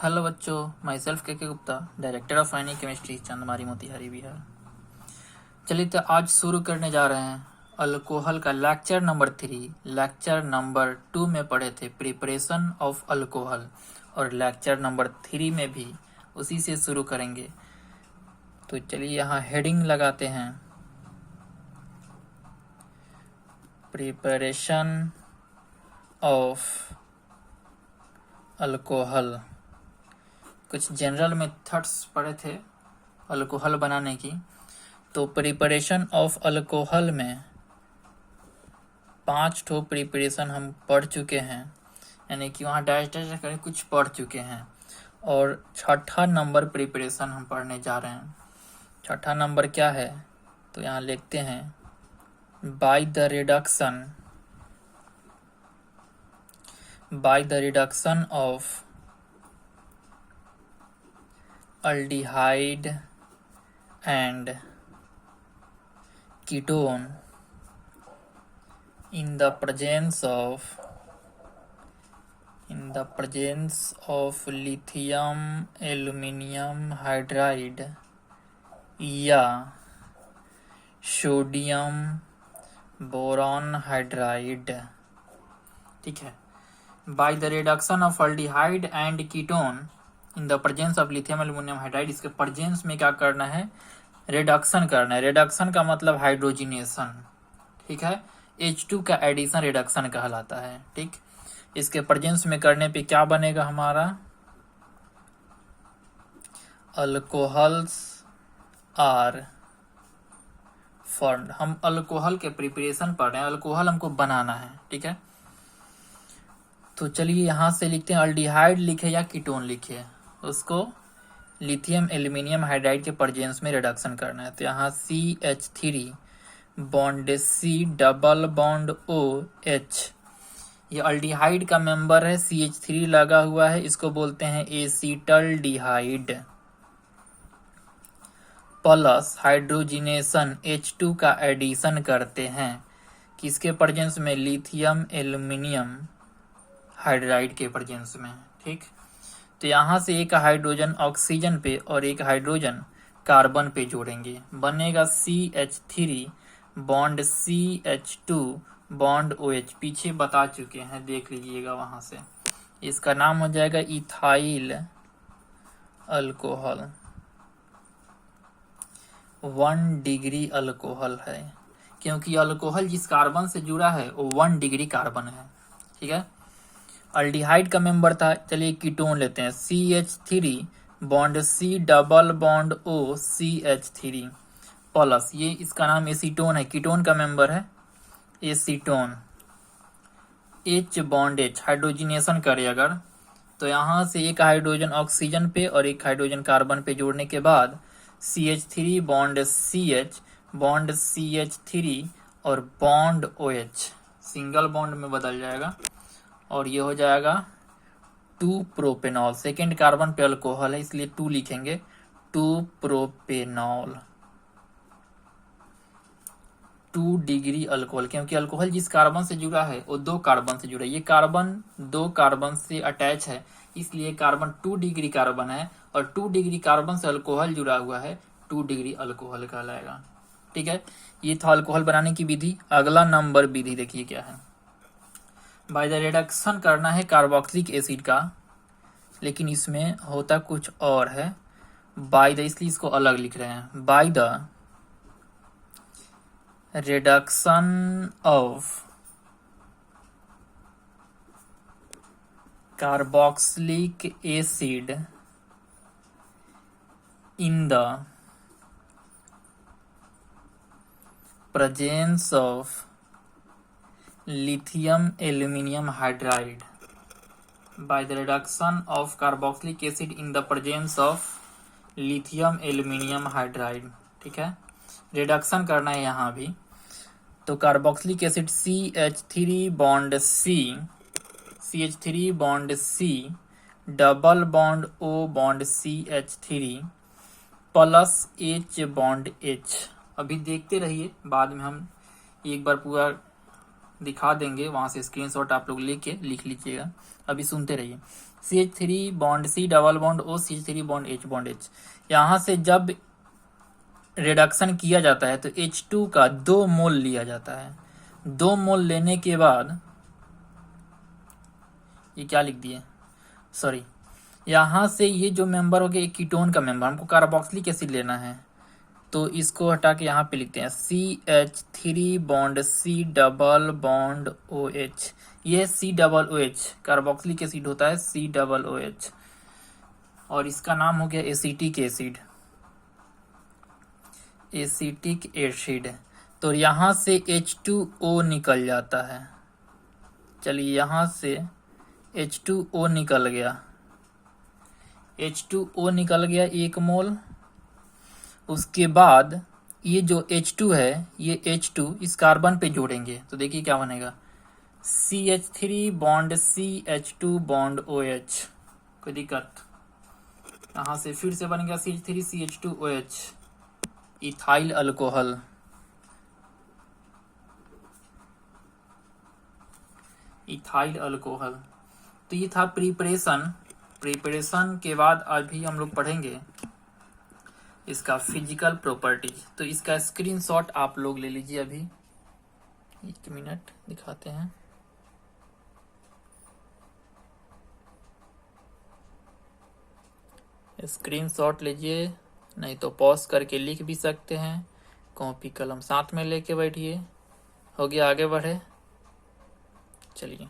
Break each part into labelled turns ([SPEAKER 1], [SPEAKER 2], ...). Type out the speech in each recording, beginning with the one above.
[SPEAKER 1] Hello बच्चों, myself K Gupta, director of फाइनिक chemistry, Chandmari, Motihari, Bihar. चलिए तो आज शुरू करने जा रहे हैं अल्कोहल का लेक्चर नंबर 3। लेक्चर नंबर 2 में पढ़े थे प्रिपरेशन ऑफ अल्कोहल, और लेक्चर नंबर 3 में भी उसी से शुरू करेंगे। तो चलिए यहाँ हेडिंग लगाते हैं, प्रिपरेशन ऑफ अल्कोहल। कुछ जनरल मेथड्स पढ़े थे अल्कोहल बनाने की। तो प्रिपरेशन ऑफ अल्कोहल में 5 ठो प्रिपरेशन हम पढ़ चुके हैं, यानी कि वहाँ डैश डैश करके कुछ पढ़ चुके हैं, और छठा नंबर प्रिपरेशन हम पढ़ने जा रहे हैं। छठा नंबर क्या है तो यहाँ लिखते हैं, by the reduction of aldehyde and ketone in the presence of lithium aluminium hydride या सोडियम बोरॉन हाइड्राइड। ठीक है, by the reduction of aldehyde and ketone in the presence of lithium aluminium hydride. इसके presence में क्या करना है, reduction करना है। रिडक्शन का मतलब हाइड्रोजिनेशन, ठीक है। H2 का एडिशन रिडक्शन कहलाता है, ठीक। इसके प्रेजेंस में करने पे क्या बनेगा हमारा, अल्कोहल्स आर फॉर्म्ड। हम अल्कोहल के प्रिपरेशन पढ़ रहे हैं, अल्कोहल हमको बनाना है, ठीक है। तो चलिए यहाँ से लिखते हैं, अल्डिहाइड लिखे या कीटोन लिखे, उसको लिथियम एल्यूमिनियम हाइड्राइड के प्रेजेंस में रिडक्शन करना है। तो यहाँ CH3 bond C double bond OH, ये अल्डिहाइड का मेंबर है, CH3 लगा हुआ है, इसको बोलते हैं एसीटल्डिहाइड, प्लस हाइड्रोजिनेशन H2 का एडिशन करते हैं, किसके प्रेजेंस में, लिथियम एल्यूमिनियम हाइड्राइड के प्रेजेंस में, ठीक। तो यहाँ से एक हाइड्रोजन ऑक्सीजन पे और एक हाइड्रोजन कार्बन पे जोड़ेंगे, बनेगा CH3 bond CH2 bond OH। पीछे बता चुके हैं, देख लीजिएगा वहां से। इसका नाम हो जाएगा इथाइल अल्कोहल। 1 डिग्री अल्कोहल है, क्योंकि अल्कोहल जिस कार्बन से जुड़ा है वो 1 डिग्री कार्बन है, ठीक है। अल्डिहाइड का मेंबर था, चलिए कीटोन लेते हैं, CH3 bond C double bond O CH3 plus, ये इसका नाम एसीटोन है, कीटोन का मेंबर है acetone, H bond H hydrogenation करे अगर, तो यहाँ से एक हाइड्रोजन ऑक्सीजन पे और एक हाइड्रोजन कार्बन पे जोड़ने के बाद CH3 bond CH bond CH3 और बॉन्ड OH सिंगल बॉन्ड में बदल जाएगा, और ये हो जाएगा 2 प्रोपेनॉल। सेकेंड कार्बन पे अल्कोहल है इसलिए 2 लिखेंगे, 2 प्रोपेनॉल, 2 डिग्री अल्कोहल, क्योंकि अल्कोहल जिस कार्बन से जुड़ा है वो 2 कार्बन से जुड़ा है। ये कार्बन 2 कार्बन से अटैच है, इसलिए कार्बन 2 डिग्री कार्बन है, और 2 डिग्री कार्बन से अल्कोहल जुड़ा हुआ है, 2 डिग्री अल्कोहल कहलाएगा, ठीक है। ये था अल्कोहल बनाने की विधि। अगला नंबर विधि देखिए क्या है, बाय द रिडक्शन करना है कार्बोक्सिलिक एसिड का, लेकिन इसमें होता कुछ और है, बाय द, इसलिए इसको अलग लिख रहे हैं, by the reduction of carboxylic acid in the presence of lithium aluminium hydride, by the reduction of carboxylic acid in the presence of lithium aluminium hydride, ठीक है। रिडक्शन करना है यहाँ भी, तो carboxylic acid CH3 bond C double bond O bond CH3 plus H bond H। अभी देखते रहिए, बाद में हम एक बार पूरा दिखा देंगे, वहां से स्क्रीनशॉट आप लोग लेके लिख लीजिएगा। अभी सुनते रहिए। CH3 bond C double bond O, CH3 bond H bond H। यहाँ से जब रिडक्शन किया जाता है तो H2 का 2 मोल लिया जाता है। 2 मोल लेने के बाद ये क्या लिख दिए, सॉरी, यहाँ से ये जो मेंबर हो गया एक कीटोन का मेंबर, हमको कार्बोक्सिलिक एसिड लेना है, तो इसको हटा के यहाँ पे लिखते हैं CH3 bond C double bond OH। ये C double OH carboxylic acid होता है, C डबल OH, और इसका नाम हो गया एसिटिक एसिड, एसिटिक एसिड। तो यहाँ से H2O निकल जाता है। चलिए यहाँ से H2O निकल गया, H2O निकल गया 1 मोल। उसके बाद ये जो H2 है, ये H2 इस कार्बन पे जोड़ेंगे तो देखिए क्या बनेगा, CH3 bond CH2 bond OH। कोई दिक्कत? यहाँ से फिर से बन गया CH3 CH2 OH, ethyl alcohol. Ethyl alcohol. तो ये था प्रिपरेशन। प्रिपरेशन के बाद अभी हम लोग पढ़ेंगे इसका फिजिकल प्रॉपर्टीज। तो इसका स्क्रीनशॉट आप लोग ले लीजिए। अभी 1 मिनट दिखाते हैं। स्क्रीनशॉट लीजिए, नहीं तो पॉज करके लिख भी सकते हैं, कॉपी कलम साथ में लेके बैठिए। हो गया, आगे बढ़े। चलिए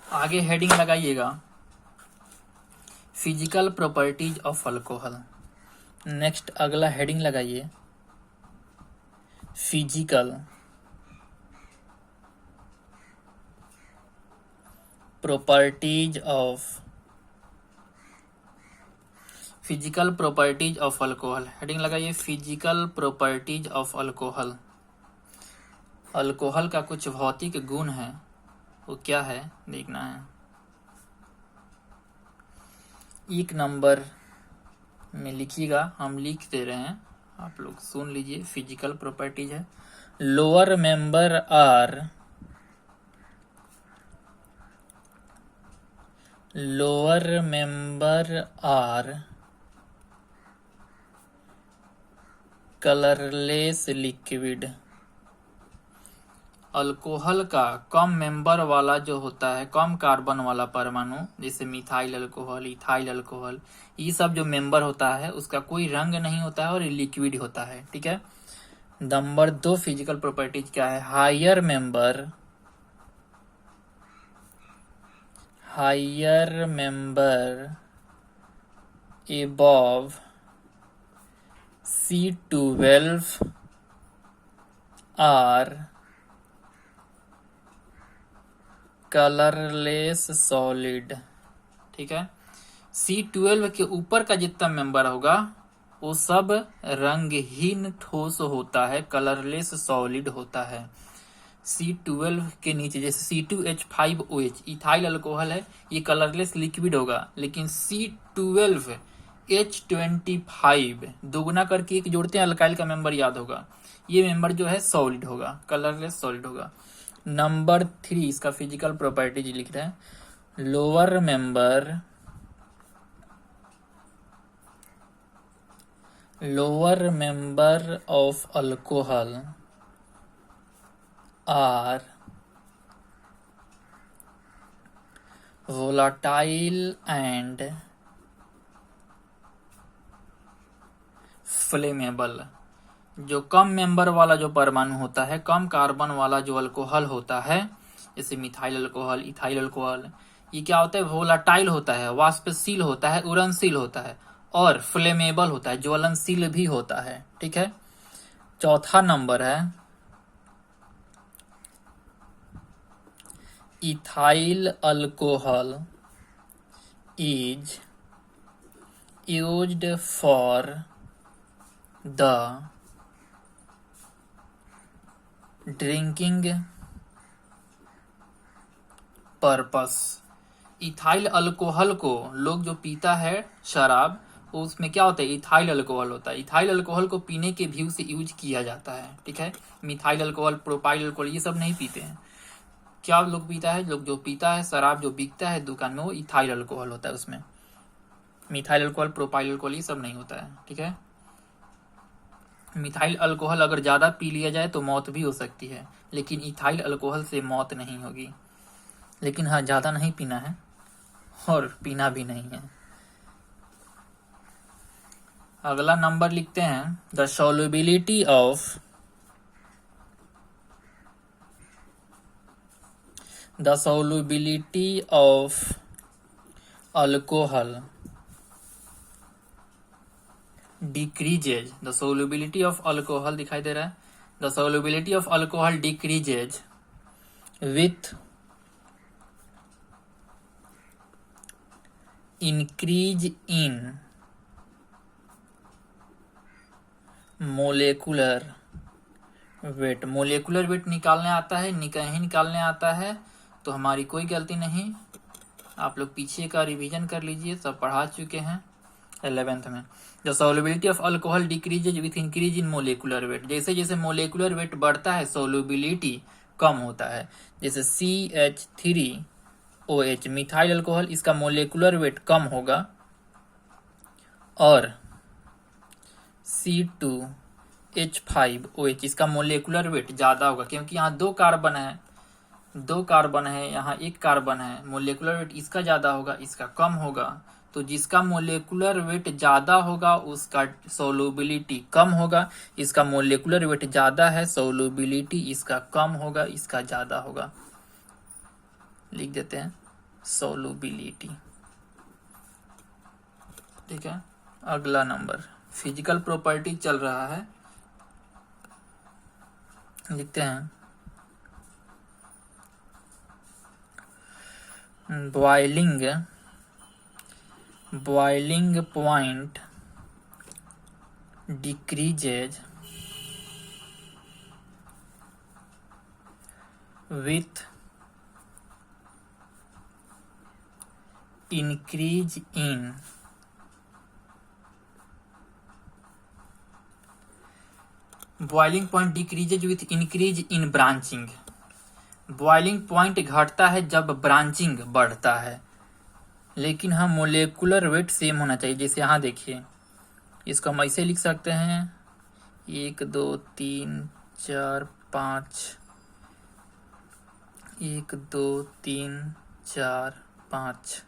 [SPEAKER 1] आगे हेडिंग लगाइएगा, physical properties of alcohol. Next अगला हेडिंग लगाइए, physical properties of alcohol. Heading लगाइए, physical properties of alcohol. Alcohol का कुछ भौतिक गुण है, वो क्या है देखना है। 1 नंबर में लिखिएगा, हम लिख दे रहे हैं, आप लोग सुन लीजिए। फिजिकल प्रॉपर्टीज है, lower member are colourless liquid. Alcohol का कम मेंबर वाला जो होता है, कम कार्बन वाला परमाणु, जैसे मिथाइल अल्कोहल, इथाइल अल्कोहल, ये सब जो मेंबर होता है उसका कोई रंग नहीं होता है और लिक्विड होता है। ठीक है। नंबर 2 फिजिकल प्रॉपर्टीज क्या है, higher member above C12 are colourless solid. ठीक है। C12 के ऊपर का जितना मेंबर होगा वो सब रंगहीन ठोस होता है, कलरलेस सॉलिड होता है। C12 के नीचे जैसे C2H5OH इथाइल अल्कोहल है, ये कलरलेस लिक्विड होगा, लेकिन C12H25 दोगुना करके एक जोड़ते हैं, अल्काइल का मेंबर याद होगा, ये मेंबर जो है सॉलिड होगा, कलरलेस सॉलिड होगा। नंबर 3 इसका फिजिकल प्रॉपर्टीज लिख रहे हैं, lower member of alcohol are volatile and flammable. जो कम मेंबर वाला जो परमाणु होता है, कम कार्बन वाला जो अल्कोहल होता है, जैसे मिथाइल अल्कोहल, इथाइल अल्कोहल, ये क्या होता है, वोलाटाइल होता है, वाष्पशील होता है, उड़नशील होता है और फ्लेमेबल होता है, ज्वलनशील भी होता है। ठीक है। चौथा नंबर है ethyl alcohol is used for the drinking purpose. Ethyl alcohol को लोग जो पीता है शराब, उसमें क्या होता है, इथाइल अल्कोहल होता है। इथाइल अल्कोहल को पीने के व्यू से यूज किया जाता है, ठीक है। मिथाइल अल्कोहल, प्रोपाइल अल्कोहल ये सब नहीं पीते हैं। क्या लोग पीता है, लोग जो पीता है शराब जो बिकता है दुकान में, वो इथाइल अल्कोहल होता है। उसमें मिथाइल अल्कोहल, प्रोपाइल अल्कोहल ये सब नहीं होता है, ठीक है। मिथाइल अल्कोहल अगर ज़्यादा पी लिया जाए तो मौत भी हो सकती है, लेकिन इथाइल अल्कोहल से मौत नहीं होगी। लेकिन हाँ, ज़्यादा नहीं पीना है और पीना भी नहीं है। अगला नंबर लिखते हैं, the solubility of alcohol decreases. The solubility of alcohol दिखाई दे रहा है। The solubility of alcohol decreases with increase in molecular weight. Molecular weight निकालने आता है, कहीं निकालने आता है, तो हमारी कोई गलती नहीं। आप लोग पीछे का रिवीजन कर लीजिए, सब पढ़ा चुके हैं 11th में। The solubility of alcohol decreases with increase in molecular weight. जैसे जैसे मोलेकुलर वेट बढ़ता है सॉल्युबिलिटी कम होता है। जैसे CH3OH मिथाइल अल्कोहल, इसका मोलेकुलर वेट कम होगा, और C2H5OH इसका मोलेकुलर वेट ज्यादा होगा, क्योंकि यहाँ दो कार्बन है, यहाँ एक कार्बन है। मोलेकुलर वेट इसका ज्यादा होगा, इसका कम होगा। तो जिसका मोलेकुलर वेट ज्यादा होगा उसका सोल्युबिलिटी कम होगा। इसका मोलेकुलर वेट ज्यादा है, सोल्युबिलिटी इसका कम होगा, इसका ज्यादा होगा। लिख देते हैं सोल्युबिलिटी, ठीक है। अगला नंबर फिजिकल प्रॉपर्टी चल रहा है, लिखते हैं boiling point decreases with increase in boiling point decreases with increase in branching. Boiling point घटता है जब ब्रांचिंग बढ़ता है, लेकिन हम मोलेकुलर वेट सेम होना चाहिए। जैसे यहाँ देखिए, इसको हम ऐसे लिख सकते हैं 1 2 3 4 5, 1 2 3 4 5।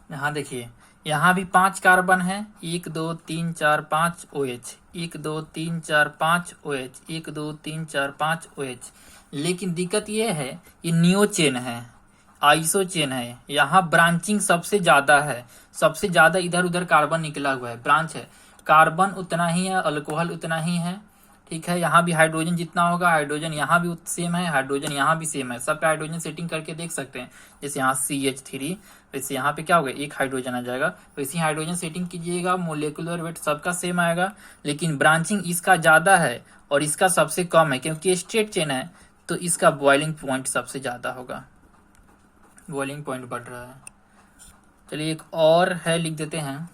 [SPEAKER 1] यहाँ देखिए, यहाँ भी 5 कार्बन है, 1 2 3 4 5 OH, 1 2 3 4 5 OH, 1 2 3 4 5 OH। लेकिन दिक्कत ये है, ये नियो चेन है, आइसो चेन है। यहाँ ब्रांचिंग सबसे ज्यादा है, सबसे ज्यादा इधर उधर कार्बन निकला हुआ है, ब्रांच है। कार्बन उतना ही है, अल्कोहल उतना ही है, ठीक है। यहाँ भी हाइड्रोजन जितना होगा, हाइड्रोजन यहाँ भी सेम है, हाइड्रोजन यहाँ भी सेम है। सब पे हाइड्रोजन सेटिंग करके देख सकते हैं। जैसे यहाँ CH3, वैसे यहाँ पे क्या होगा, एक हाइड्रोजन आ जाएगा। वैसे हाइड्रोजन सेटिंग कीजिएगा, मोलेकुलर वेट सबका सेम आएगा, लेकिन ब्रांचिंग इसका ज्यादा है और इसका सबसे कम है, क्योंकि स्ट्रेट चेन है, तो इसका बॉइलिंग पॉइंट सबसे ज्यादा होगा। बॉइलिंग पॉइंट बढ़ रहा है। चलिए एक और है, लिख देते हैं,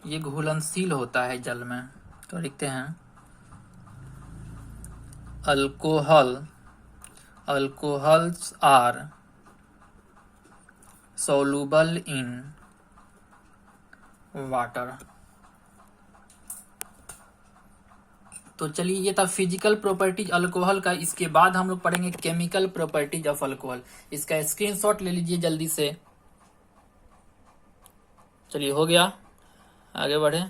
[SPEAKER 1] ये घुलनशील होता है जल में, तो लिखते हैं alcohols are soluble in water. तो चलिए, ये था फिजिकल प्रॉपर्टीज अल्कोहल का। इसके बाद हम लोग पढ़ेंगे केमिकल प्रॉपर्टीज ऑफ अल्कोहल। इसका स्क्रीनशॉट ले लीजिए जल्दी से। चलिए, हो गया, आगे बढ़े।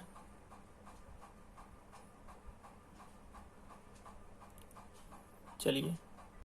[SPEAKER 1] चलिए।